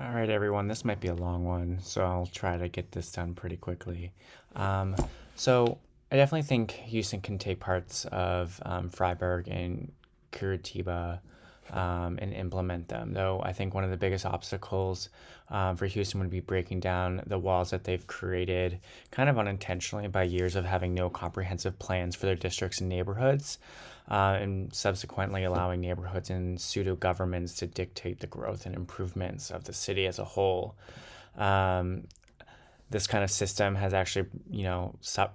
All right, everyone, this might be a long one, so I'll try to get this done pretty quickly. Um, so, I definitely think Houston can take parts of Freiburg and Curitiba and implement them, though I think one of the biggest obstacles for Houston would be breaking down the walls that they've created kind of unintentionally by years of having no comprehensive plans for their districts and neighborhoods and subsequently allowing neighborhoods and pseudo governments to dictate the growth and improvements of the city as a whole. Um, this kind of system has actually,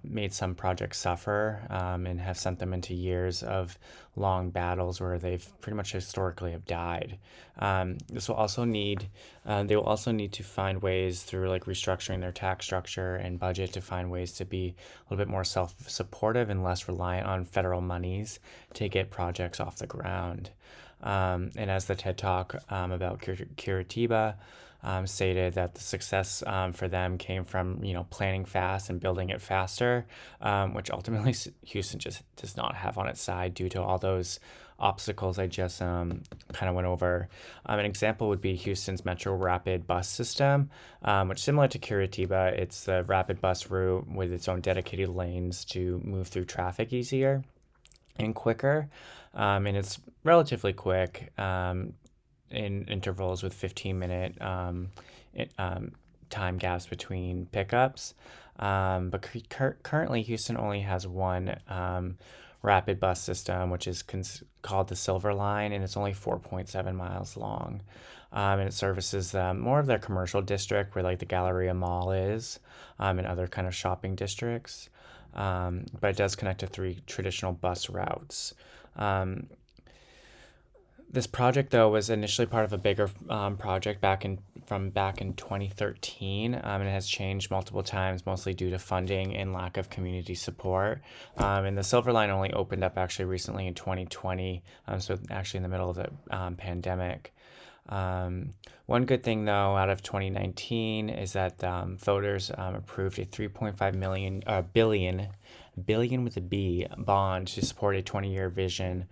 made some projects suffer and have sent them into years of long battles where they've pretty much historically have died. This will also need, they will also need to find ways through like restructuring their tax structure and budget to find ways to be a little bit more self-supportive and less reliant on federal monies to get projects off the ground. And as the TED Talk about Curitiba stated that the success for them came from planning fast and building it faster, which ultimately Houston just does not have on its side due to all those obstacles I just kind of went over. An example would be Houston's Metro Rapid bus system, which similar to Curitiba, it's the rapid bus route with its own dedicated lanes to move through traffic easier and quicker. And it's relatively quick in intervals with 15-minute time gaps between pickups. But currently, Houston only has one rapid bus system, which is called the Silver Line, and it's only 4.7 miles long. And it services more of their commercial district where like the Galleria Mall is and other kind of shopping districts. But it does connect to three traditional bus routes. This project, though, was initially part of a bigger project back in 2013, and it has changed multiple times, mostly due to funding and lack of community support. And the Silver Line only opened up actually recently in 2020, so actually in the middle of the pandemic. One good thing, though, out of 2019 is that voters approved a 3.5 billion with a B bond to support a 20-year vision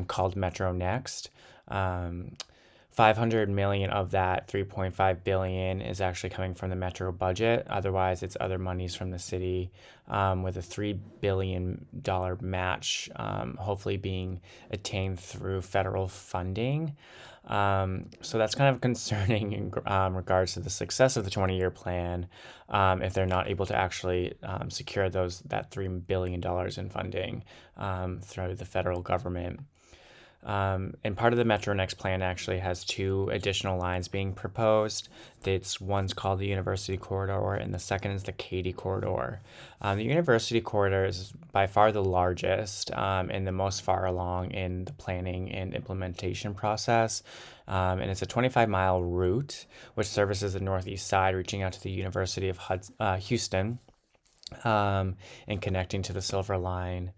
called Metro Next. 500 million of that 3.5 billion is actually coming from the metro budget. Otherwise, it's other monies from the city with a $3 billion match, hopefully being attained through federal funding. So that's kind of concerning in regards to the success of the 20-year plan if they're not able to actually secure that $3 billion in funding through the federal government. And part of the Metro Next plan actually has two additional lines being proposed. One's called the University Corridor, and the second is the Katy Corridor. The University Corridor is by far the largest and the most far along in the planning and implementation process. And it's a 25-mile route which services the northeast side, reaching out to the University of Houston and connecting to the Silver Line.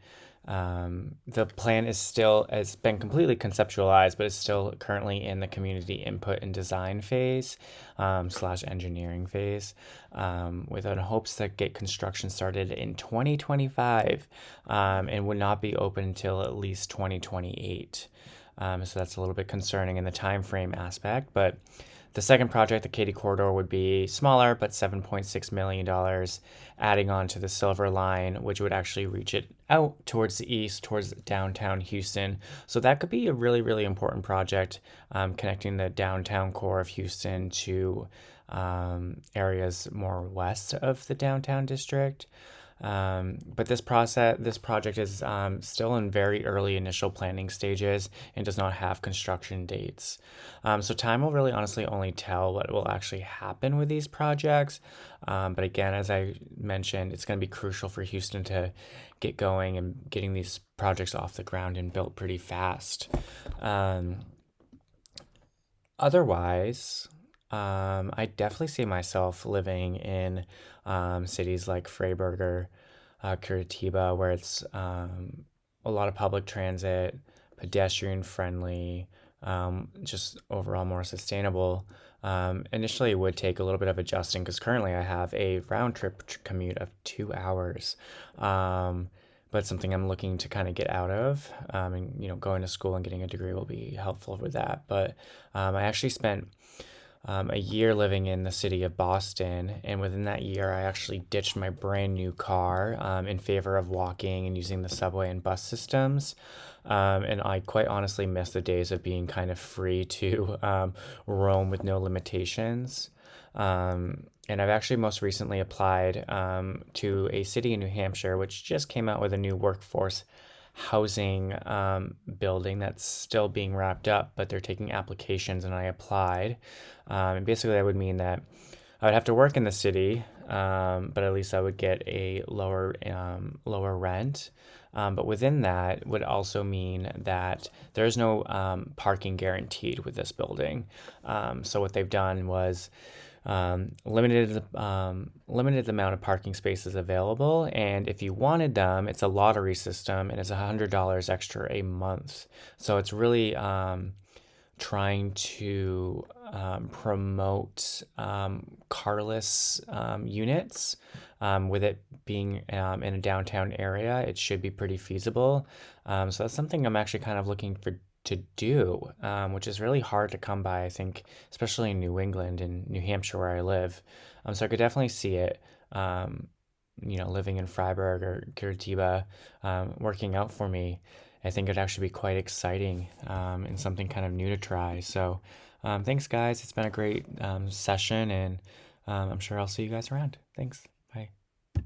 The plan has been completely conceptualized, but is still currently in the community input and design phase slash engineering phase, with hopes to get construction started in 2025 and would not be open until at least 2028. So that's a little bit concerning in the time frame aspect, but the second project, the Katy Corridor, would be smaller, but $7.6 million, adding on to the Silver Line, which would actually reach it out towards the east, towards downtown Houston. So that could be a really, really important project, connecting the downtown core of Houston to areas more west of the downtown district. But this project is still in very early initial planning stages and does not have construction dates. So time will really honestly only tell what will actually happen with these projects. But again, as I mentioned, it's going to be crucial for Houston to get going and getting these projects off the ground and built pretty fast. Um, Otherwise, I definitely see myself living in cities like Freiburg or Curitiba, where it's a lot of public transit, pedestrian friendly, just overall more sustainable. Initially, it would take a little bit of adjusting because currently I have a round trip commute of 2 hours. Um, but something I'm looking to kind of get out of, and going to school and getting a degree will be helpful with that. But I actually spent a year living in the city of Boston. And within that year, I actually ditched my brand new car in favor of walking and using the subway and bus systems. And I quite honestly miss the days of being kind of free to roam with no limitations. And I've actually most recently applied to a city in New Hampshire, which just came out with a new workforce housing building that's still being wrapped up, but they're taking applications, and I applied. And basically, that would mean that I would have to work in the city, but at least I would get a lower rent. But within that would also mean that there's no parking guaranteed with this building. So what they've done was limited the amount of parking spaces available, and if you wanted them, it's a lottery system, and it's $100 extra a month. So it's really trying to promote carless units. With it being in a downtown area, it should be pretty feasible. So that's something I'm actually kind of looking for to do, which is really hard to come by, I think, especially in New England and New Hampshire where I live. So I could definitely see it, living in Freiburg or Curitiba, working out for me. I think it'd actually be quite exciting and something kind of new to try. So thanks, guys. It's been a great session, and I'm sure I'll see you guys around. Thanks.